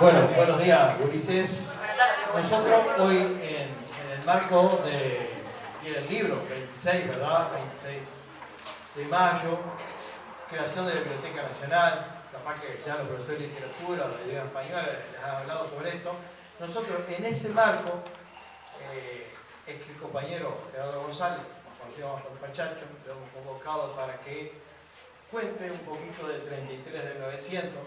Bueno, buenos días, Ulises. Nosotros hoy en el marco del libro 26, ¿verdad? 26 de mayo, creación de la Biblioteca Nacional, capaz que ya los profesores de literatura o de lengua española les han hablado sobre esto. Nosotros en ese marco, es que el compañero Gerardo González, conocido como Pachacho, lo hemos convocado para que cuente un poquito del 33 del 900.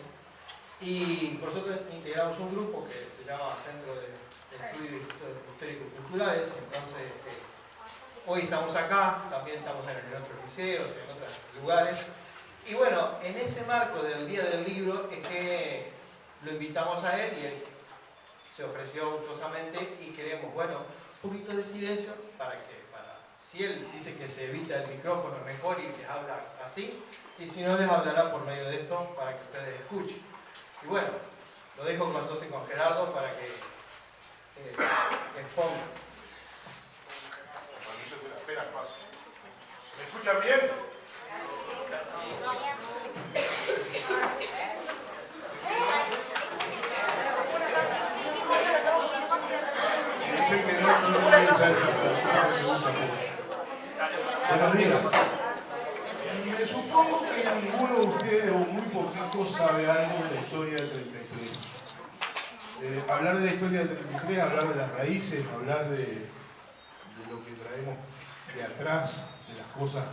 Y nosotros integramos un grupo que se llama Centro de Estudios Históricos Culturales. Entonces, hoy estamos acá, también estamos en otros liceos, en otros lugares. Y bueno, en ese marco del Día del Libro es que lo invitamos a él y él se ofreció gustosamente y queremos, bueno, un poquito de silencio si él dice que se evita el micrófono mejor y les habla así, y si no les hablará por medio de esto para que ustedes escuchen. Y bueno, lo dejo entonces con Gerardo para que exponga. ¿Me escuchan bien? Si dicen que no, no voy a usar esa pregunta. Buenos días. Me supongo que ninguno de ustedes o muy poquito sabe algo de la historia del 33. Hablar de la historia del 33, hablar de las raíces, hablar de lo que traemos de atrás, de las cosas,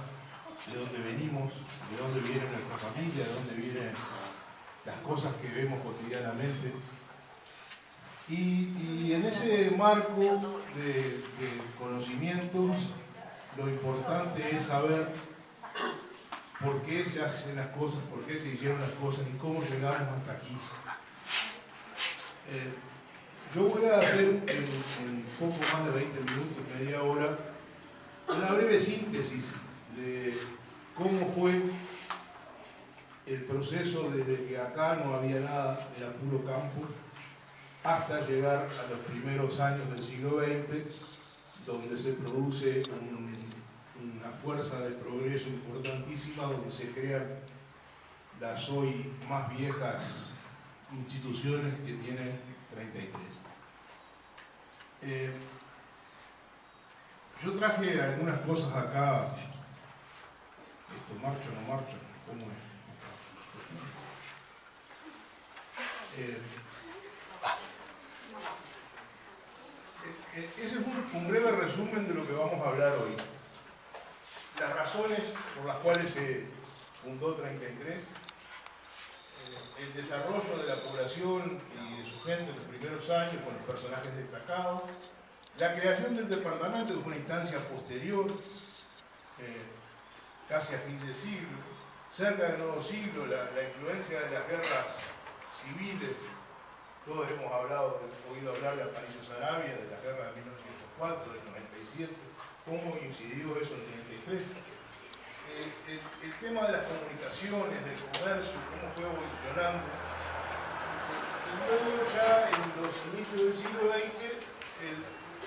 de dónde venimos, de dónde viene nuestra familia, de dónde vienen las cosas que vemos cotidianamente. Y en ese marco de conocimientos, lo importante es saber por qué se hacen las cosas, por qué se hicieron las cosas y cómo llegamos hasta aquí. Yo voy a hacer en poco más de 20 minutos, media hora, una breve síntesis de cómo fue el proceso desde que acá no había nada, era puro campo, hasta llegar a los primeros años del siglo XX, donde se produce una fuerza de progreso importantísima, donde se crean las hoy más viejas instituciones que tienen 33. Yo traje algunas cosas acá. ¿Esto marcha o no marcha? ¿Cómo es? Ese es un breve resumen de lo que vamos a hablar hoy. Las razones por las cuales se fundó 33, el desarrollo de la población y de su gente en los primeros años con los personajes destacados, la creación del departamento, que fue una instancia posterior, casi a fin de siglo, cerca del nuevo siglo, la influencia de las guerras civiles. Todos hemos oído hablar de Aparicio Saravia, de la guerra de 1904, del 97, cómo incidió eso en 33. El tema de las comunicaciones, del comercio, cómo fue evolucionando. Y luego ya en los inicios del siglo XX,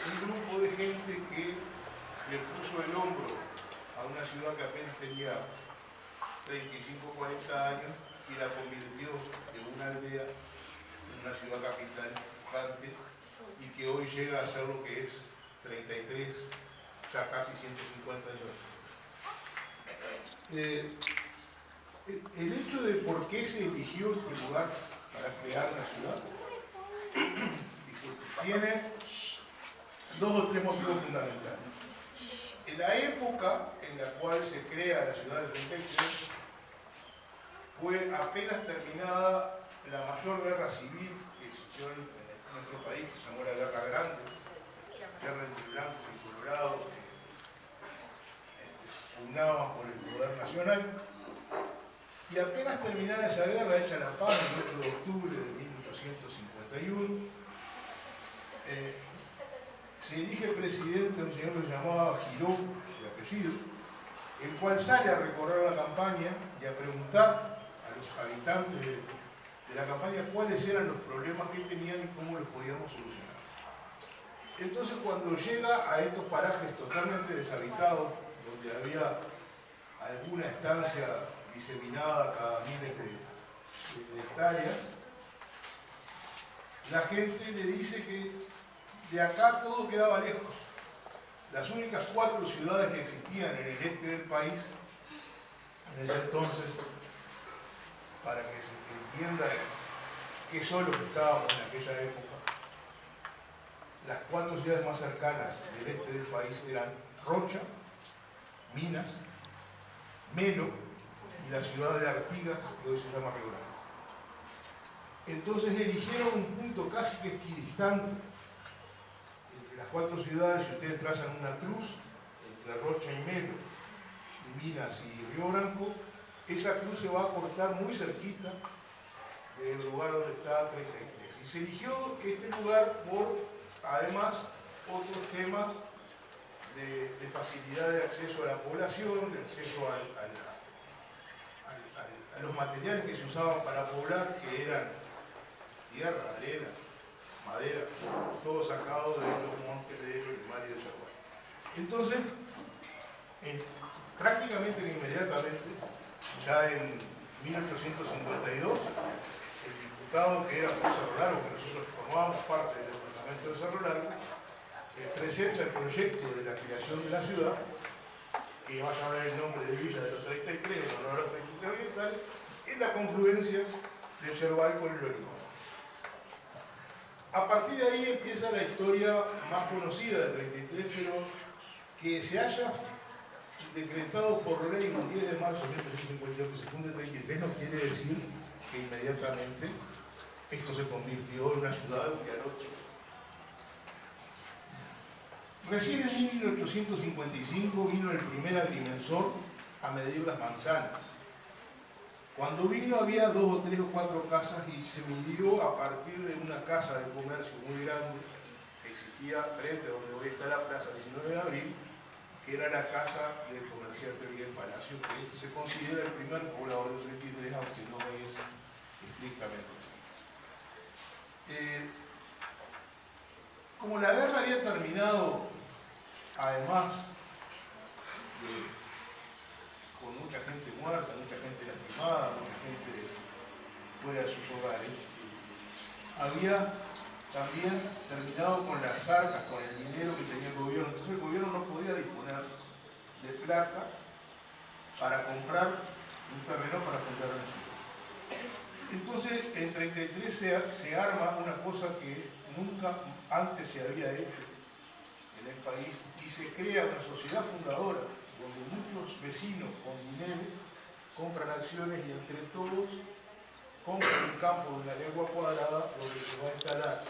un grupo de gente que le puso el hombro a una ciudad que apenas tenía 35 o 40 años y la convirtió de una aldea en una ciudad capital importante y que hoy llega a ser lo que es 33, ya casi 150 años. El hecho de por qué se eligió este lugar para crear la ciudad tiene dos o tres motivos fundamentales. En la época en la cual se crea la ciudad del 33 fue apenas terminada la mayor guerra civil que existió en nuestro país, que se llamó la Guerra Grande, guerra entre blancos y colorados, pugnaban por el poder nacional. Y apenas terminada esa guerra, hecha la paz el 8 de octubre de 1851, se elige presidente a un señor que se llamaba Giró, de apellido, el cual sale a recorrer la campaña y a preguntar a los habitantes de la campaña cuáles eran los problemas que tenían y cómo los podíamos solucionar. Entonces, cuando llega a estos parajes totalmente deshabitados, donde había alguna estancia diseminada cada miles de hectáreas, la gente le dice que de acá todo quedaba lejos. Las únicas 4 ciudades que existían en el este del país, en ese entonces, para que se entienda qué solos estábamos en aquella época, las 4 ciudades más cercanas del este del país eran Rocha, Minas, Melo y la ciudad de Artigas, que hoy se llama Río Grande. Entonces eligieron un punto casi que equidistante entre las 4 ciudades. Si ustedes trazan una cruz entre Rocha y Melo, y Minas y Río Branco, esa cruz se va a cortar muy cerquita del lugar donde está 33. Y se eligió este lugar por, además, otros temas de facilidad de acceso a la población, de acceso a los materiales que se usaban para poblar, que eran tierra, arena, madera, todo sacado de los montes de Ebro y Mario de Yaguay. Entonces, prácticamente inmediatamente, ya en 1852, el diputado que era por Cerro Largo, que nosotros formábamos parte del departamento de Cerro Largo, presenta el proyecto de la creación de la ciudad, que va a llamar el nombre de Villa de los 33, en honor a los 33 orientales, en la confluencia del Yerbal con el Lorimón. A partir de ahí empieza la historia más conocida del 33, pero que se haya decretado por ley el 10 de marzo de 1852 que se funde el 33 no quiere decir que inmediatamente esto se convirtió en una ciudad de un día al otro. Recién en 1855 vino el primer agrimensor a medir las manzanas. Cuando vino había 2 o 3 o 4 casas y se midió a partir de una casa de comercio muy grande que existía frente a donde hoy está la plaza 19 de abril, que era la casa del comerciante Miguel Palacio, que se considera el primer poblador del 33, aunque no es estrictamente así. Como la guerra había terminado, además con mucha gente muerta, mucha gente lastimada, mucha gente fuera de sus hogares, había también terminado con las arcas, con el dinero que tenía el gobierno. Entonces el gobierno no podía disponer de plata para comprar un terreno para fundar una ciudad. Entonces en 33 se arma una cosa que nunca antes se había hecho en el país y se crea una sociedad fundadora donde muchos vecinos con dinero compran acciones y entre todos compran un campo de una legua cuadrada donde se va a instalar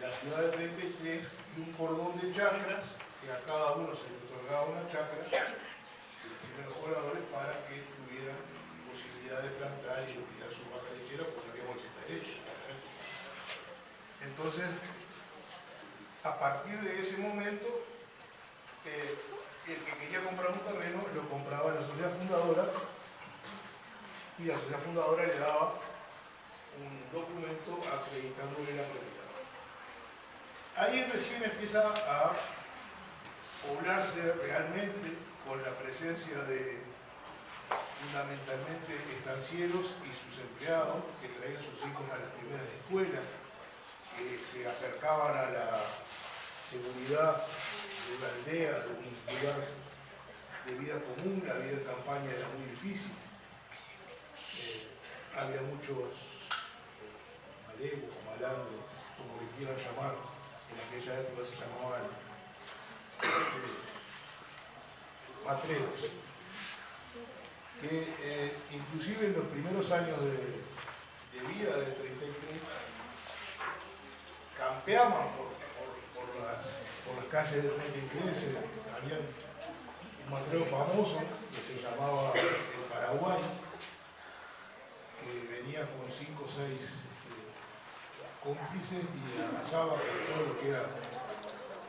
la ciudad de 33 y un cordón de chacras que a cada uno se le otorgaba una chacra, los primeros pobladores, para que tuvieran posibilidad de plantar y de cuidar su vaca lechera porque no había bolsita de leche. Entonces, a partir de ese momento, el que quería comprar un terreno lo compraba la sociedad fundadora y la sociedad fundadora le daba un documento acreditándole la propiedad. Ahí recién empieza a poblarse realmente con la presencia de fundamentalmente estancieros y sus empleados que traían sus hijos a las primeras escuelas, que se acercaban a la seguridad de una aldea, de un lugar de vida común. La vida en campaña era muy difícil. Había muchos malegos, malandros, como le quieran llamar, en aquella época se llamaban matreros, que inclusive en los primeros años de vida del 33 campeaban por las calles del 33. Había un matrero famoso que se llamaba el Paraguay, que venía con 5 o 6 cómplices y arrasaba con todo lo que era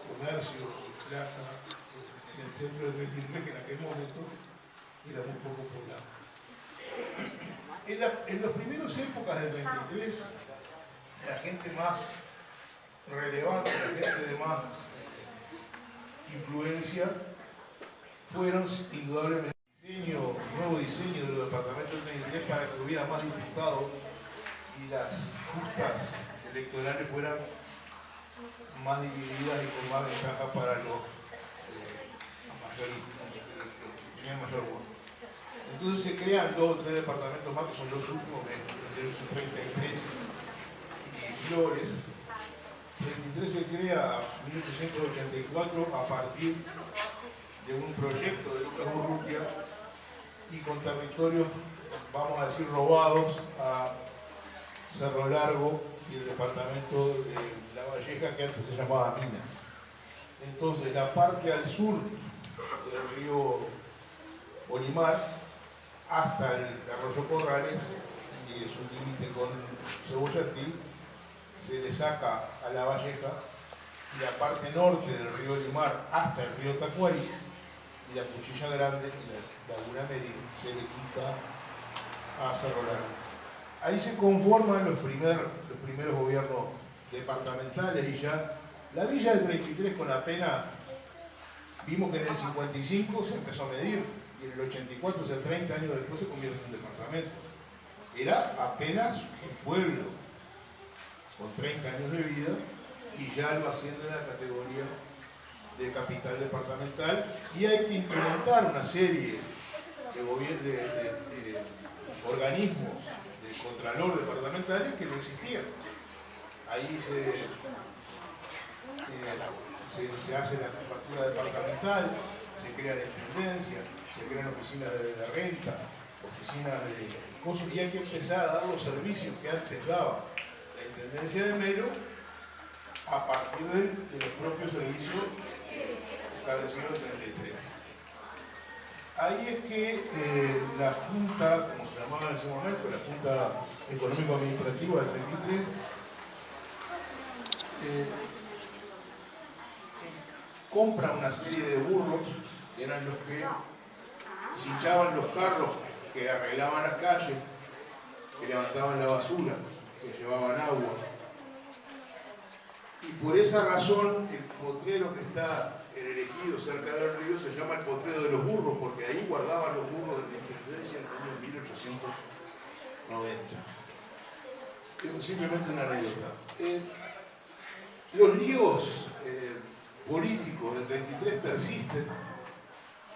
comercio y plata en el centro del 33, que en aquel momento era muy poco poblado. En las primeras épocas del 33, la gente más relevante, la gente de más influencia, fueron indudablemente el nuevo diseño de los departamentos del 33 para que hubiera más diputados y las justas electorales fueran más divididas y con más ventaja para los mayoristas, los que tenían mayor voto. Entonces se crean 2 o 3 departamentos más, que son los últimos, de 33 y Flores. 33 se crea en 1884 a partir de un proyecto de Lucas Urrutia y con territorios, vamos a decir, robados a Cerro Largo y el departamento de La Valleja, que antes se llamaba Minas. Entonces, la parte al sur del río Olimar hasta el arroyo Corrales y su límite con Cebollatí se le saca a La Valleja, y la parte norte del río Olimar hasta el río Tacuarí y la Cuchilla Grande y la Laguna Merín se le quita a Cerro Largo. Ahí se conforman los primeros gobiernos departamentales, y ya la villa de 33 con apenas, vimos que en el 55 se empezó a medir, y en el 84, o sea 30 años después, se convierte en un departamento. Era apenas un pueblo con 30 años de vida, y ya lo asciende a la categoría de capital departamental, y hay que implementar una serie de organismos de contralor departamentales que no existían. Ahí se hace la jefatura departamental, se crea la intendencia, se crean oficinas de renta, oficinas de cosas, y hay que empezar a dar los servicios que antes daba la intendencia de Melo a partir de los propios servicios establecidos en 33. Ahí es que la Junta, como se llamaba en ese momento, la Junta Económico-Administrativa del 33, compra una serie de burros, que eran los que cinchaban los carros, que arreglaban las calles, que levantaban la basura, que llevaban agua. Y por esa razón, el potrero que está en el ejido cerca del río se llama el potrero de los burros, porque ahí guardaban los burros de la intendencia en el año 1890. Simplemente una anécdota. Los líos políticos del 33 persisten,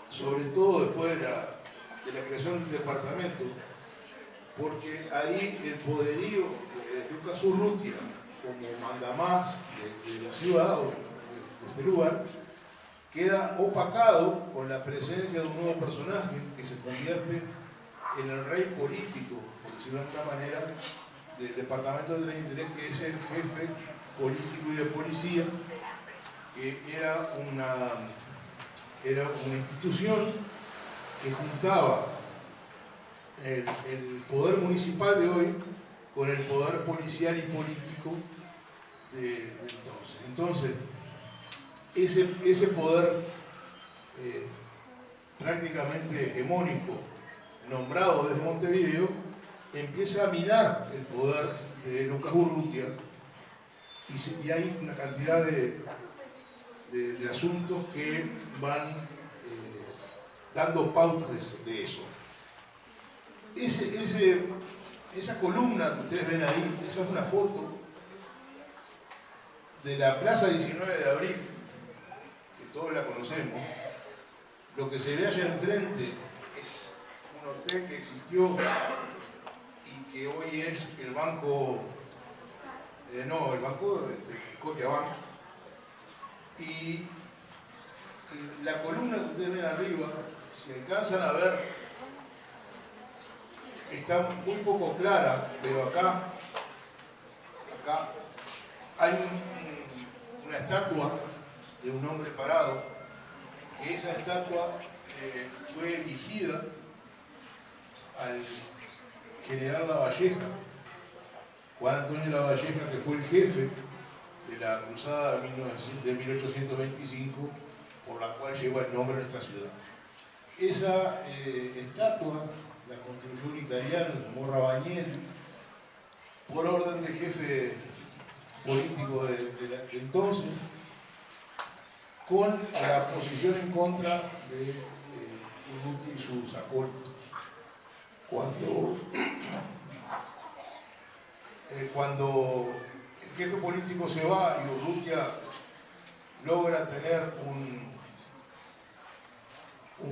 sobre todo después de la creación del departamento, porque ahí el poderío de Lucas Urrutia, como mandamás de la ciudad o de este lugar, queda opacado con la presencia de un nuevo personaje que se convierte en el rey político, por decirlo de alguna manera, del departamento de 33, que es el jefe político y de policía, que era una institución que juntaba el poder municipal de hoy con el poder policial y político de entonces. Entonces, ese poder prácticamente hegemónico, nombrado desde Montevideo, empieza a minar el poder de Lucas Urrutia, y hay una cantidad de asuntos que van dando pautas de eso. Esa columna que ustedes ven ahí, esa es una foto de la Plaza 19 de Abril, que todos la conocemos. Lo que se ve allá enfrente es un hotel que existió y que hoy es el banco, el banco Scotiabank. Y la columna que ustedes ven arriba, si alcanzan a ver, está muy poco clara, pero acá hay una estatua de un hombre parado, que esa estatua fue erigida al general Lavalleja, Juan Antonio Lavalleja, que fue el jefe de la cruzada de 1825, por la cual lleva el nombre de nuestra ciudad. Esa estatua la construyó un italiano, se llamó Rabagnelli, por orden del jefe político de entonces, con la posición en contra de Urrutia y sus acólitos. Cuando jefe político se va y Urrutia logra tener un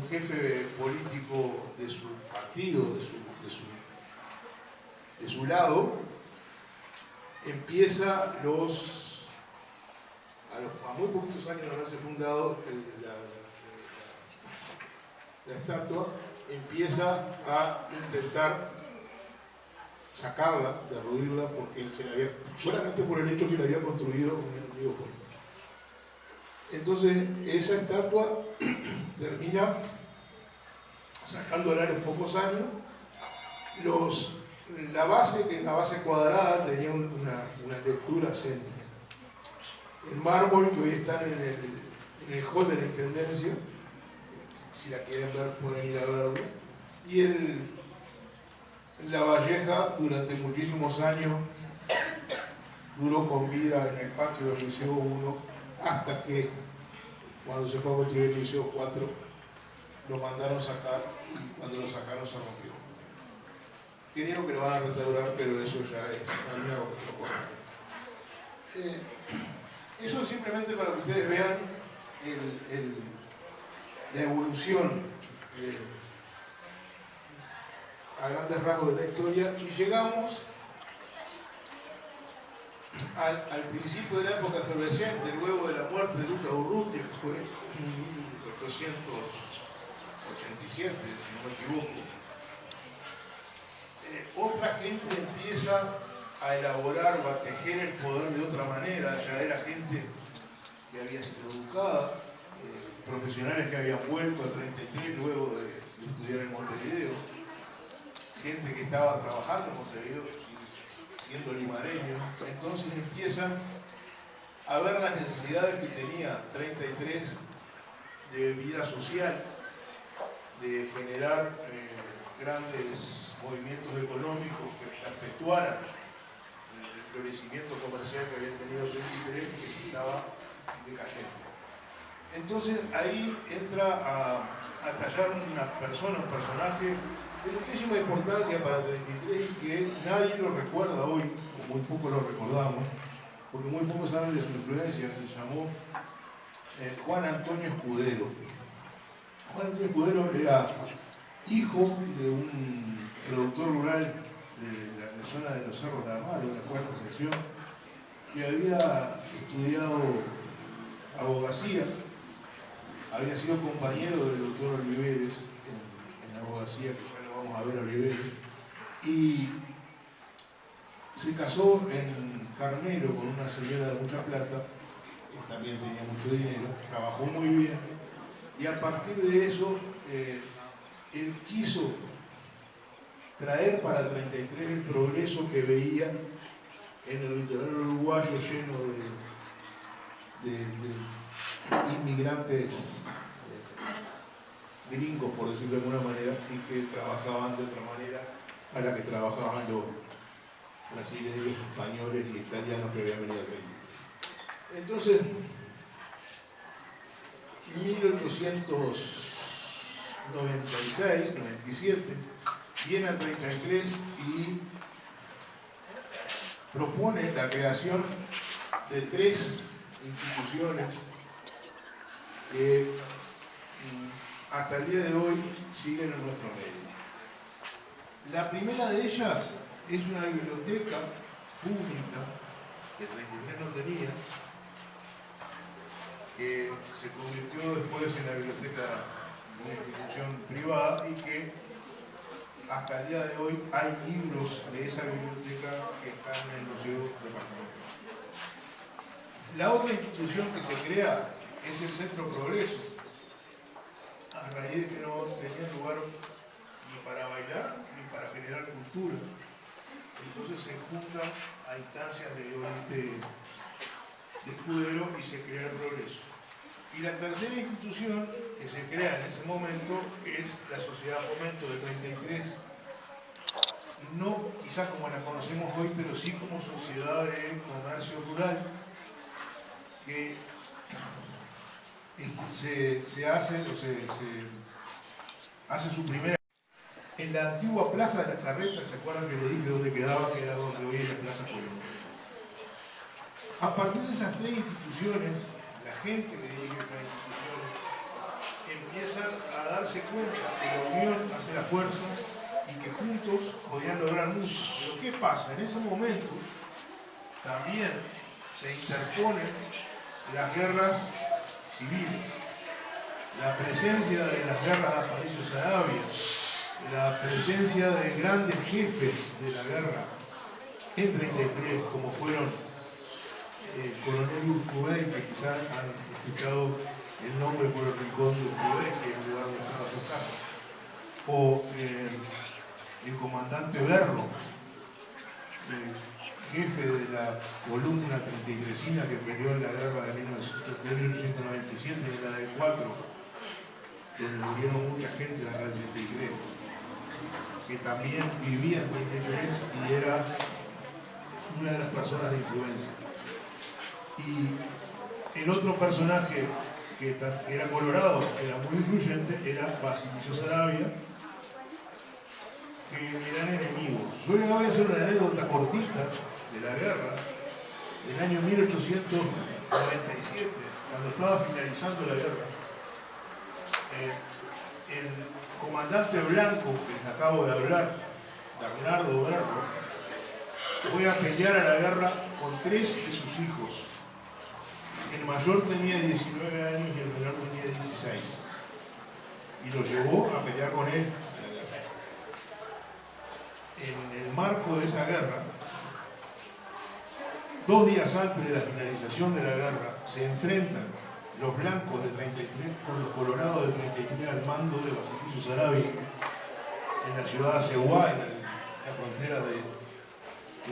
jefe político de su partido, de su lado, empieza a muy poquitos años de haberse fundado la estatua, empieza a intentar sacarla, derruirla, porque él solamente por el hecho que le había construido un enemigo político. Entonces, esa estatua termina sacándola en los pocos años. La base, que es la base cuadrada, tenía unas lecturas en mármol que hoy están en el hall de la Intendencia. Si la quieren ver, pueden ir a verlo. Y la Valleja, durante muchísimos años, duró con vida en el patio del Liceo 1, hasta que, cuando se fue a construir el Liceo 4, lo mandaron sacar, y cuando lo sacaron se rompió. Creo que lo van a restaurar, pero eso ya es algo otro. Eso simplemente para que ustedes vean la evolución a grandes rasgos de la historia, y llegamos al principio de la época efervescente, luego de la muerte de Luca Urrutia, que fue en 1887, si no me equivoco. Otra gente empieza a elaborar o a tejer el poder de otra manera. Ya era gente que había sido educada, profesionales que habían vuelto a 33 luego de estudiar en Montevideo, gente que estaba trabajando en Montevideo siendo limareños. Entonces empiezan a ver las necesidades que tenía 33 de vida social, de generar grandes movimientos económicos que efectuaran el florecimiento comercial que había tenido 33, que se estaba decayendo. Entonces ahí entra a tallar una persona, un personaje de muchísima importancia para 33, que nadie lo recuerda hoy, o muy poco lo recordamos, porque muy pocos saben de su influencia. Se llamó Juan Antonio Escudero. Juan Antonio Escudero era hijo de un productor rural de la zona de los Cerros de Amaro, de la cuarta sección, que había estudiado abogacía, había sido compañero del doctor Oliveres en la abogacía, que ya lo vamos a ver a Oliveres, y se casó en Carmelo con una señora de mucha plata, que también tenía mucho dinero, trabajó muy bien, y a partir de eso él quiso traer para 33 el progreso que veía en el litoral uruguayo, lleno de inmigrantes gringos, por decirlo de alguna manera, y que trabajaban de otra manera a la que trabajaban los brasileños, españoles y italianos que habían venido aquí. Entonces, 1896, 97, viene al 33 y propone la creación de 3 instituciones que hasta el día de hoy siguen en nuestro medio. La primera de ellas es una biblioteca pública que 33 no tenía, que se convirtió después en la biblioteca de una institución privada, y que hasta el día de hoy hay libros de esa biblioteca que están en el Museo Departamental. La otra institución que se crea es el Centro Progreso, a raíz de que no tenía lugar ni para bailar ni para generar cultura. Entonces se juntan a instancias de Escudero y se crea el Progreso. Y la tercera institución que se crea en ese momento es la Sociedad Fomento de 33, no quizás como la conocemos hoy, pero sí como sociedad de comercio rural, que se hace su primera en la antigua Plaza de las Carretas. ¿Se acuerdan que le dije dónde quedaba? Que era donde hoy es la Plaza Colón. A partir de esas tres instituciones, la gente que dirige esas instituciones empiezan a darse cuenta que la unión hace la fuerza y que juntos podían lograr mucho. Pero ¿qué pasa? En ese momento también se interponen las guerras civiles, la presencia de las guerras de Aparicio Saravia, la presencia de grandes jefes de la guerra en 33, como fueron el coronel Urtubey, que quizás han escuchado el nombre por el rincón de Urtubey, que es el lugar donde estaba su casa, o el comandante Berro, jefe de la columna 33ina que peleó en la guerra de 1897 y en la de 4, donde murieron mucha gente de la 33, que también vivía en 33 y era una de las personas de influencia. Y el otro personaje que era colorado, que era muy influyente, era Basilio Saravia, que eran enemigos. Yo les voy a hacer una anécdota cortita de la guerra del año 1897, cuando estaba finalizando la guerra. El comandante blanco que les acabo de hablar, Bernardo Berro, fue a pelear a la guerra con 3 de sus hijos. El mayor tenía 19 años y el menor tenía 16. Y lo llevó a pelear con él a la guerra. En el marco de esa guerra, 2 días antes de la finalización de la guerra, se enfrentan los blancos de 33 con los colorados de 33 al mando de Basilio Saravia en la ciudad de Aceguá, en la frontera de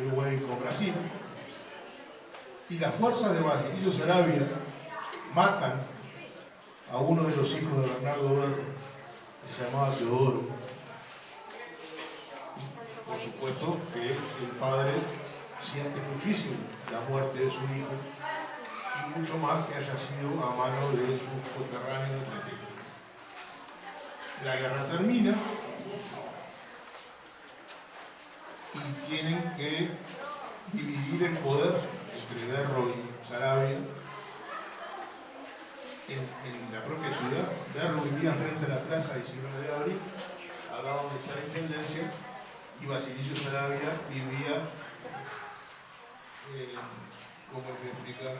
Uruguay con Brasil. Y las fuerzas de Basilio Saravia matan a uno de los hijos de Bernardo Berro, que se llamaba Teodoro. Y por supuesto que el padre siente muchísimo la muerte de su hijo, y mucho más que haya sido a mano de sus coterráneos. La guerra termina y tienen que dividir el poder entre Berro y Saravia en la propia ciudad. Berro vivía frente a la plaza 19 de abril, al lado donde está la intendencia, y Basilio Saravia vivía, ¿cómo les voy a explicar?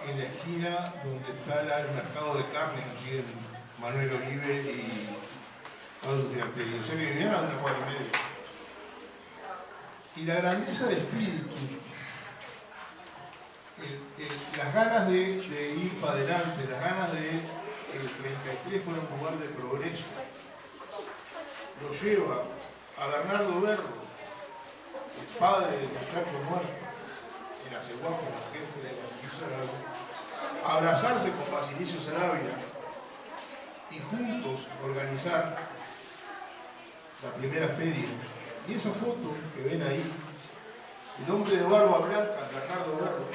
En la esquina donde está el mercado de carne, allí en Manuel Oribe y Pablo Finalterio. O sea que vivían a 1,5 cuadras. Y la grandeza de espíritu, las ganas de ir para adelante, las ganas de que el 33 fuera un lugar de progreso, lo lleva a Bernardo Berro, el padre del muchacho muerto, en Aceguá con la gente de Basilio Saravia, a abrazarse con Basilio Saravia y juntos organizar la primera feria. Y esa foto que ven ahí, el hombre de barba blanca, Bernardo Berro,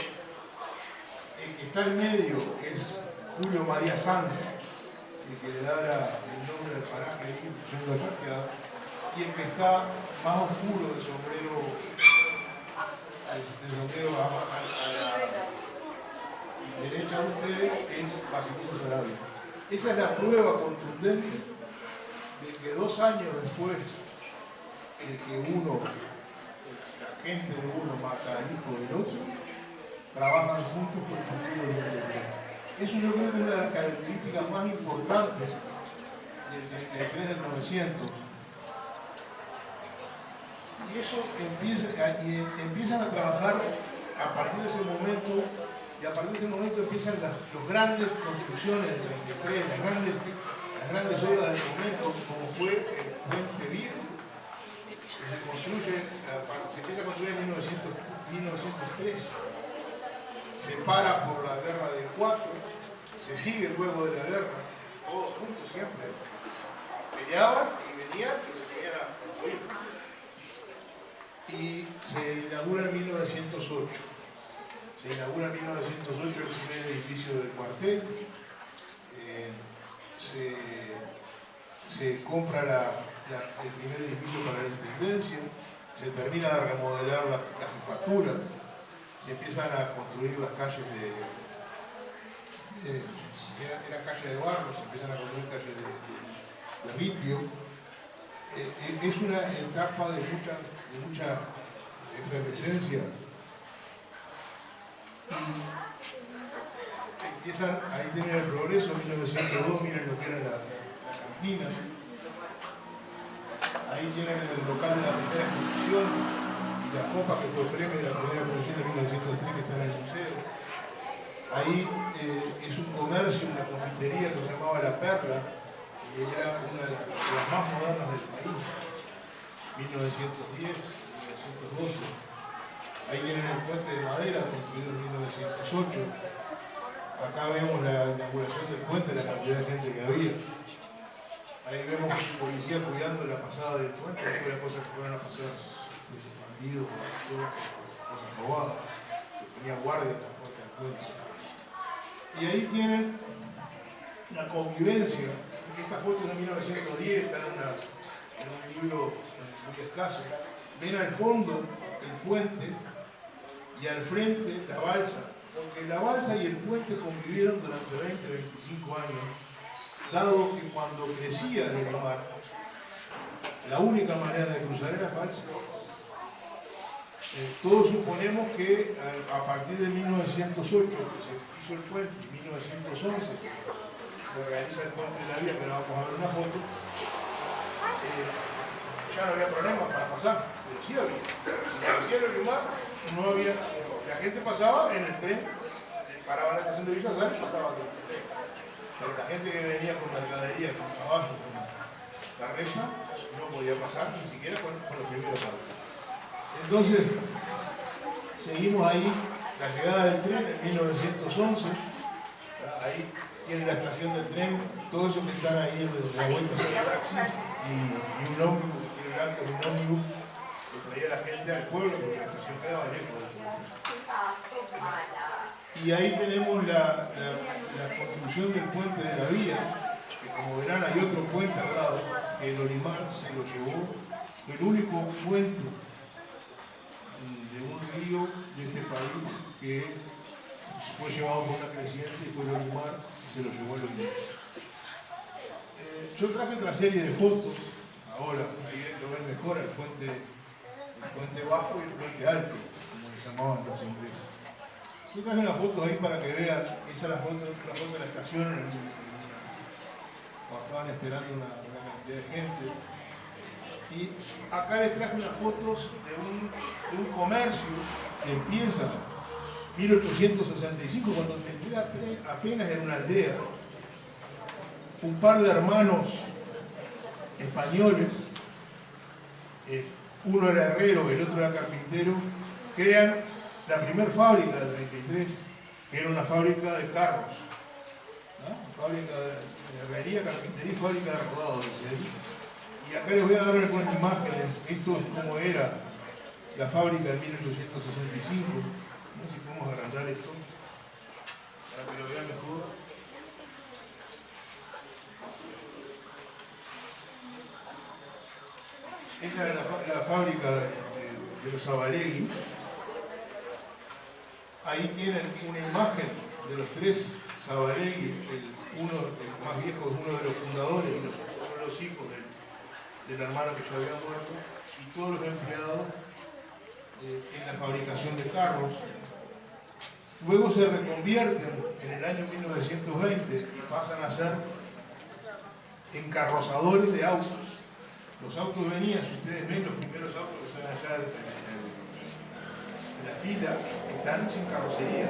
el que está en medio es Julio María Sanz, el que le da el nombre del paraje ahí, yendo a Charqueada, y el que está más oscuro de sombrero, a la derecha de ustedes es Basilio Saravia. Esa es la prueba contundente de que 2 años después de que la gente de uno mata al hijo del otro, trabajan juntos por el futuro del 33. Eso yo creo que es una de las características más importantes del 33 del 900. Y eso empiezan a trabajar a partir de ese momento, y a partir de ese momento empiezan las grandes construcciones del 33, las grandes obras del momento, como fue el Puente Viejo, que se empieza a construir en 1903, se para por la guerra del 4, se sigue luego de la guerra, todos juntos siempre, peleaban y venían y se venían a construir. Y se inaugura en 1908. Se inaugura en 1908 el primer edificio del cuartel, se compra el primer edificio para la intendencia, se termina de remodelar la jefatura, se empiezan a construir las calles era calle de barro, se empiezan a construir calles de ripio. Es una etapa de mucha efervescencia. Y ahí tienen el progreso, 1902, miren lo que era la cantina. Ahí tienen el local de la primera exposición y la copa que fue premio de la primera exposición de 1903 que está en el museo. Ahí es un comercio, una confitería que se llamaba La Perla, que era una de las más modernas del país, 1910, 1912. Ahí tienen el puente de madera construido en 1908. Acá vemos la inauguración del puente, la cantidad de gente que había. Ahí vemos a un policía cuidando la pasada del puente, después las cosas que fueron a pasar bandidos, cosas robadas. Se ponía guardia en la puerta del puente. Y ahí tienen la convivencia. Esta foto es de 1910, está en un libro muy escaso. Ven al fondo el puente y al frente la balsa. Porque la balsa y el puente convivieron durante 20-25 años, dado que cuando crecía el mar, la única manera de cruzar era balsa. Todos suponemos que a partir de 1908, que se hizo el puente, y 1911, se realiza el puente de la vía, que ahora vamos a ver una foto, ya no había problema para pasar, pero sí había. Si crecía el mar, no había. La gente pasaba en el tren, paraba en la estación de Villa Sal y pasaba del tren. Pero la gente que venía con mercadería, con caballos, con carreta, no podía pasar ni siquiera con los primeros autos. Entonces, seguimos ahí, la llegada del tren en 1911, ahí tiene la estación del tren, todo eso que están ahí en la vuelta son taxis y un ómnibus, que tiene el alto de un ómnibus que traía a la gente al pueblo porque la estación quedaba lejos. Y ahí tenemos la construcción del puente de la vía, que como verán hay otro puente al lado, que el Olimar se lo llevó, fue el único puente de un río de este país que fue llevado por una creciente y fue el Olimar y se lo llevó el Olimar. Yo traje otra serie de fotos, ahora, ahí lo ven mejor, el puente bajo y el puente alto, como le llamaban los ingleses. Yo traje una foto ahí para que vean, esa es la foto de la estación, cuando estaban esperando una cantidad de gente. Y acá les traje unas fotos de un comercio que empieza en 1865, cuando apenas era una aldea. Un par de hermanos españoles, uno era herrero, el otro era carpintero, crean la primera fábrica del 33, que era una fábrica de carros, ¿no? Fábrica de herrería, carpintería y fábrica de rodados. Y acá les voy a dar algunas imágenes. Esto es cómo era la fábrica en 1865. No sé si podemos agrandar esto para que lo vean mejor. Esa era la fábrica de los Zabalegui. Ahí tienen una imagen de los tres Zabalegui, el más viejo es uno de los fundadores, uno de los hijos del hermano que ya había muerto, y todos los empleados en la fabricación de carros. Luego se reconvierten en el año 1920 y pasan a ser encarrozadores de autos. Los autos venían, si ustedes ven, los primeros autos que están allá en la fila, están sin carrocería.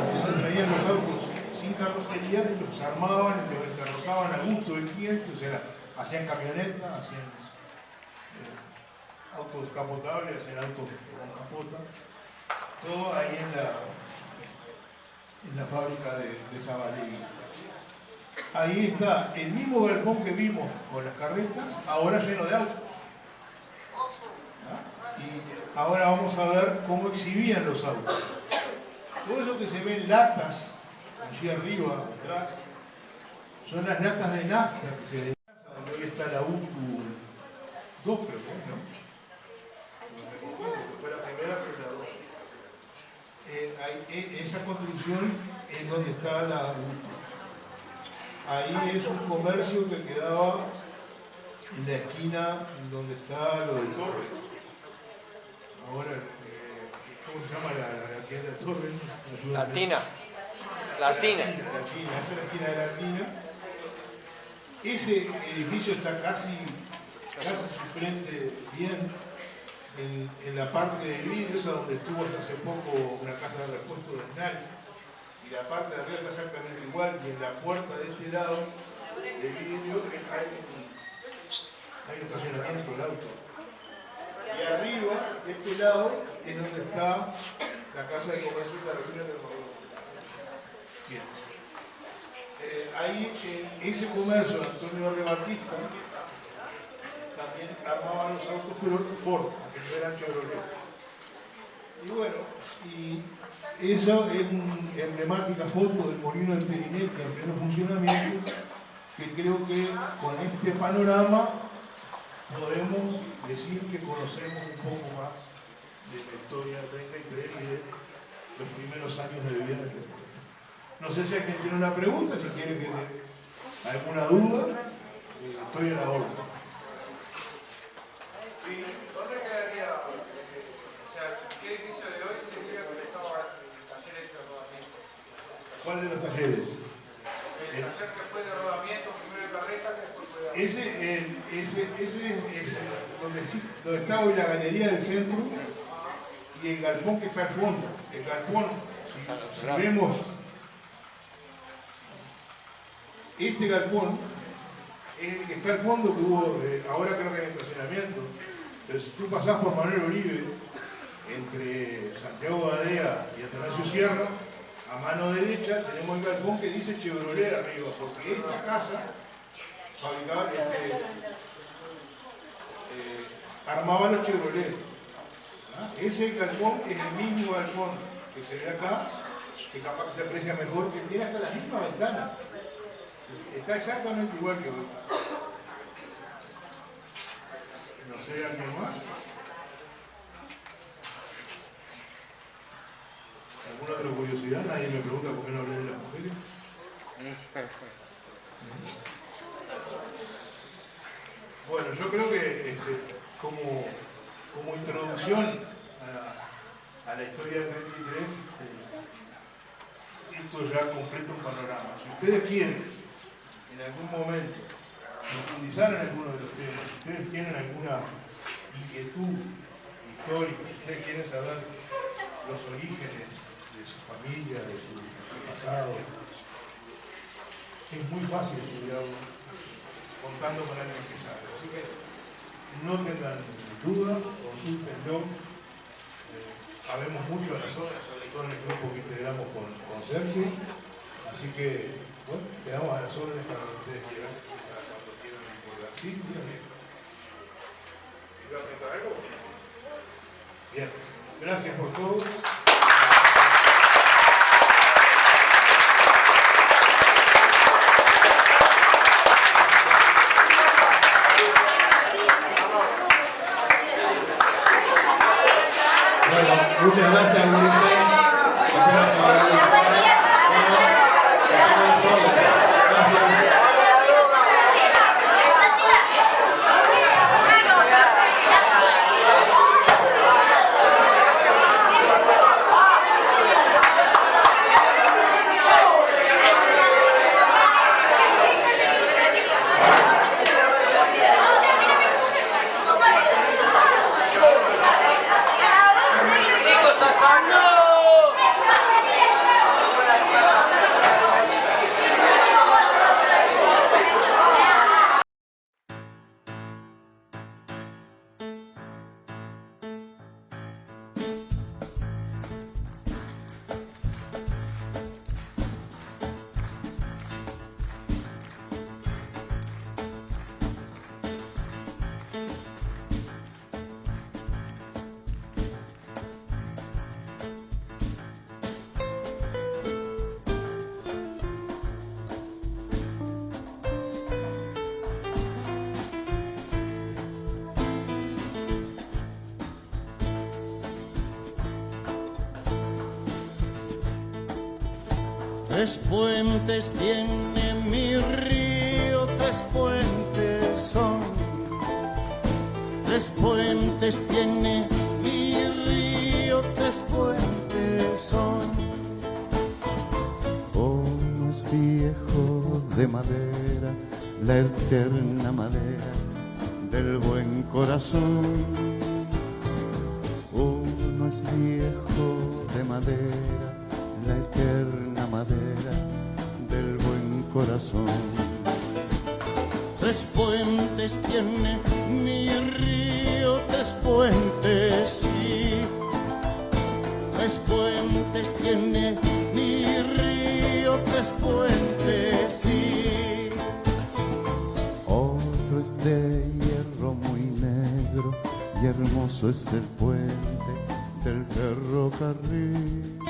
Entonces traían los autos sin carrocería y los armaban y los encarrozaban a gusto del cliente, o sea, hacían camionetas, hacían autos descapotables, hacían autos con capota, todo ahí en la fábrica de Zabalegui. Ahí está el mismo galpón que vimos con las carretas, ahora lleno de autos. ¿Ah? Y ahora vamos a ver cómo exhibían los autos. Todo eso que se ven latas, allí arriba, atrás, son las latas de nafta que se ven, donde hoy está la UTU 2, creo que, ¿no? esa construcción es donde está la... Ahí es un comercio que quedaba en la esquina donde está lo de Torres. Ahora, ¿cómo se llama la tienda de Torres? La Tina. La Tina. Esa es la esquina de la Tina. Ese edificio está casi su frente bien en la parte de vidrios, donde estuvo hasta hace poco una casa de repuesto de Snell. Y la parte de arriba está exactamente igual, y en la puerta de este lado de vidrio hay un estacionamiento de auto. Y arriba, de este lado, es donde está la casa de comercio de la República del Morro. Bien. Ahí, ese comercio de Antonio R. Batista, también armaban los autos, pero Ford, aunque no eran Chevrolet. Y bueno, y esa es una emblemática foto del molino del Perinete en pleno funcionamiento, que creo que con este panorama podemos decir que conocemos un poco más de la historia del 33 y de los primeros años de vida de este pueblo. No sé si alguien tiene una pregunta, si quiere que le alguna duda, estoy a la orden. ¿Y dónde quedaría, o sea, qué edificio de hoy sería donde estaba el taller ese de rodamiento? ¿Cuál de los talleres? El taller que fue de rodamiento, primero de carreta, que después fue de... Ese es donde está hoy la galería del centro y el galpón que está al fondo. El galpón, si vemos, este galpón es el que está al fondo, que hubo, ahora creo que hay estacionamiento, pero si tú pasás por Manuel Oribe, entre Santiago Badea y Atanasio Sierra, a mano derecha tenemos el galpón que dice Chevrolet arriba, porque esta casa fabricaba, armaba los Chevrolet. Ese galpón es el mismo galpón que se ve acá, que capaz que se aprecia mejor, que tiene hasta la misma ventana. Está exactamente igual que hoy. No sé, ¿alguien más? ¿Alguna otra curiosidad? Nadie me pregunta por qué no hablé de las mujeres. Bueno, yo creo que como introducción a la historia del 33, esto ya completa un panorama. Si ustedes quieren en algún momento profundizar en alguno de los temas, si ustedes tienen alguna inquietud histórica, si ustedes quieren saber los orígenes de su familia, de su pasado, es muy fácil estudiarlo contando con alguien que sabe. Así que no tengan duda, consúltenlo. Sabemos mucho de la zona, sobre todo en el grupo que integramos con Sergio. Así que, bueno, quedamos a las órdenes para lo que ustedes quieran, para cuando quieran recordar. ¿Sí? ¿Iba a contar algo? Bien, gracias por todo. Muchas gracias, Ulises. Tres puentes tiene mi río, tres puentes son. Tres puentes tiene mi río, tres puentes son. Uno es viejo de madera, la eterna madera del buen corazón. Uno es viejo de madera, la eterna madera del buen corazón. Tres puentes tiene mi río, tres puentes, sí. Tres puentes tiene mi río, tres puentes, sí. Otro es de hierro muy negro y hermoso es el puente del ferrocarril.